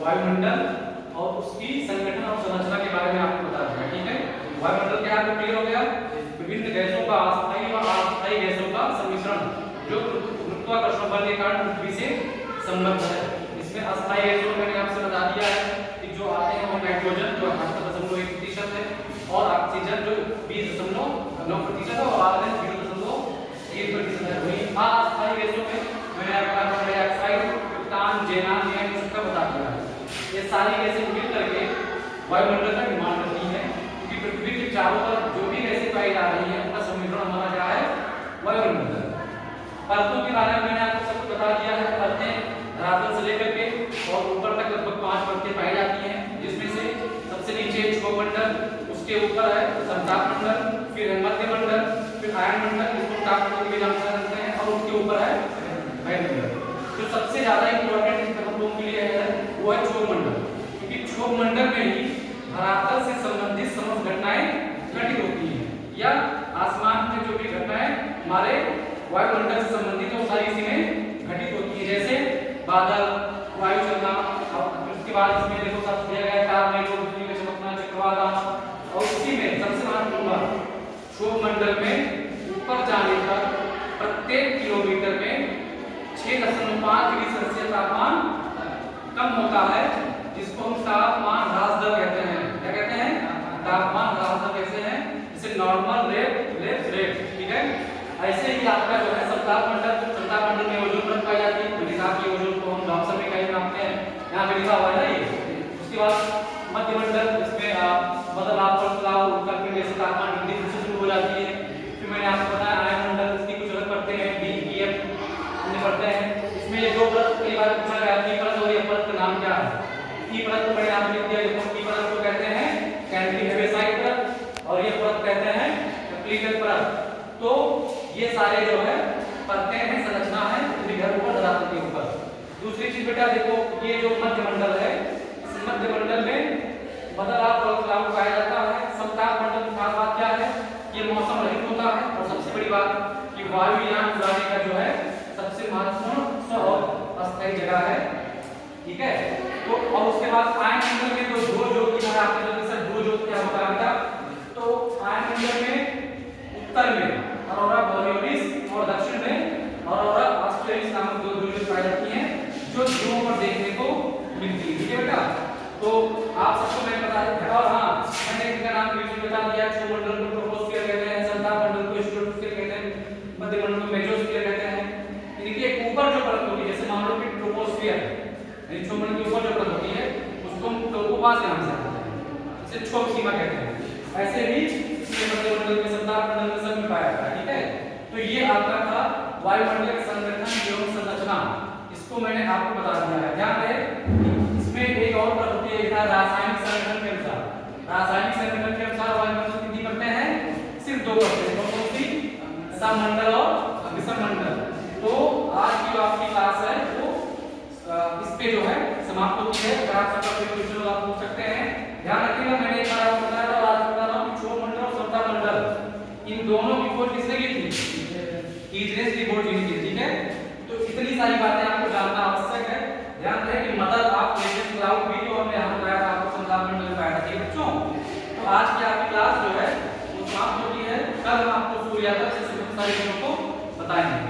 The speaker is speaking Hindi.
वायुमंडल और उसकी संगठन और संरचना के बारे में आपको बता दूंगा। ठीक है, वायुमंडल क्या आपको क्लियर हो गया? विभिन्न गैसों का अस्थायी व अस्थायी गैसों का सम्मिश्रण जो गुरुत्वाकर्षण बल के कारण पृथ्वी से संबद्ध है। इसमें अस्थायी गैसों मैंने आपसे बता दिया है कि जो आते हैं वो नाइट्रोजन जो 78.1% है और ऑक्सीजन जो 20.9% है और आर्गन 0.1% है। वही अस्थायी गैसों में मैंने आपको कार्बन डाइऑक्साइड, प्रोटान, जेनान ये सबका बता दिया है। ये सारी गैसें मिल करके वायुमंडल का निर्माण करती है, क्योंकि पृथ्वी के चारों तरफ जो भी गैसें पाई जा रही है उनका सम्मिश्रण हमारा क्या है? वायुमंडल। परतों के बारे में मैंने आपको सब बता दिया है। परतें धरातल से लेकर के और ऊपर तक लगभग 5 परतें पाई जाती हैं, जिसमें से सबसे नीचे क्षोभमंडल, उसके ऊपर है समतापमंडल, फिर है मध्यमंडल, फिर आयनमंडल, इसको तापमंडल के नाम से जानते हैं, और उसके ऊपर है वायुमंडल। जो सबसे ज्यादा इंपॉर्टेंट हम लोगों के लिए है वो है क्षोभमंडल, क्योंकि क्षोभमंडल में ही धरातल से संबंधित समस्त घटनाएं घटित होती हैं, या आसमान में जो भी घटनाएं हमारे वायुमंडल से संबंधित है वो सारी इसी में घटित होती है। जैसे बादल, वायु चलना, और उसके बाद इसमें देखो सब दिया गया है टार्नेडो, बिजली का चमकना, चक्रवात आना, और उसी में सबसे महत्वपूर्ण बात क्षोभमंडल में ऊपर जाने पर प्रत्येक किलोमीटर में 6.5 डिग्री सेल्सियस तापमान कम होता है, जिसको हम तापमान ह्रास दर कहते हैं। क्या कहते हैं? तापमान ह्रास दर कहते हैं, इसे नॉर्मल रेट। ठीक है, ऐसे ही आपका जो है समतापमंडल में ओजोन परत पाई जाती है, की ओजोन को हम लॉन्सर में कहीं नापते हैं, यहाँ पे लिखा हुआ है ना ये। उसके बाद मध्यमंडल, इसमें बदलाव बदलाव करके जैसे तापमान वृद्धि से शुरू हो जाती है। फिर मैंने आपको बताया आयनमंडल, इसकी कुछ अलग पढ़ते हैं, डी ई एफ हमने पढ़ते हैं। इसमें ये दो परत कई बार पूछा गया, ई परत और ये परत का नाम क्या है? ई परत को मैंने आपको लिख दिया, ई परत को कहते हैं कैंटिलीवर परत और ये परत कहते हैं कैंटिलीवर परत। तो ये सारे जो है परतें हैं, संरचना है पृथ्वी के ऊपर, धरातल के ऊपर। दूसरी चीज बेटा देखो, ये जो मध्यमंडल है, इस मध्यमंडल में बदलाव बदलाव पाया जाता है। समतापमंडल की खास बात क्या है? ये मौसम रहित होता है, और सबसे बड़ी बात कि वायुयान उड़ाने का जो है सबसे महत्वपूर्ण और अस्थायी जगह है। ठीक है, तो और उसके बाद आयनमंडल में तो ध्रुव ज्योति है, आपने जो सर ध्रुव ज्योति क्या होता है? तो आयनमंडल में उत्तर में अरोरा बोरियोलिस और दक्षिण में अरोरा ऑस्ट्रेलिस नामक दो ध्रुव पाई जाती हैं, जो ध्रुवों पर देखने को मिलती है। ठीक है बेटा, तो आप सबको मैंने बता दिया। और हाँ, मैंने इनका नाम भी बता दिया। क्षोभमंडल को ट्रोपोस्फियर कहते हैं, समतापमंडल को स्ट्रेटोस्फियर कहते हैं, मध्यमंडल को मेसोस्फियर कहते हैं। इनके ऊपर जो परत होती है, जैसे मान लो कि ट्रोपोस्फियर, क्षोभमंडल के ऊपर जो परत होती है उसको हम ट्रोपोपास नाम से जानते हैं, इसे क्षोभ सीमा कहते हैं। ऐसे ही मध्यमंडल में, समतापमंडल में सब में पाया जाता है। ठीक है, तो ये आपका था वायुमंडल के संगठन एवं संरचना, इसको मैंने आपको बता दिया है। ध्यान रहे, इसमें एक और परत होती है रासायनिक संगठन के अनुसार। रासायनिक संगठन के अनुसार वायुमंडल कितनी परतें हैं? सिर्फ 2 परतें, कौन सी? सममंडल और विषममंडल। तो आज की जो आपकी क्लास है वो इस पे जो है समाप्त होती है। अगर आप सबका कोई क्वेश्चन आप पूछ सकते हैं। ध्यान रखिएगा, मैंने एक बार आपको बताया था, आज बता रहा हूं कि क्षोभमंडल और समतापमंडल इन दोनों की खोज किसने की थी? ईजनेस डी बोर्ड ने की। ठीक है, तो इतनी सारी बातें आपको जानना आवश्यक है। ध्यान रहे कि मदद आप लेटेस्ट क्लाउड भी जो हमने यहाँ बताया था आपको समतापमंडल में पाया था। ठीक है बच्चों, तो आज की आपकी क्लास जो है वो समाप्त होती है। कल हम आपको सूर्यातक से संबंधित सारी चीजों को बताएंगे।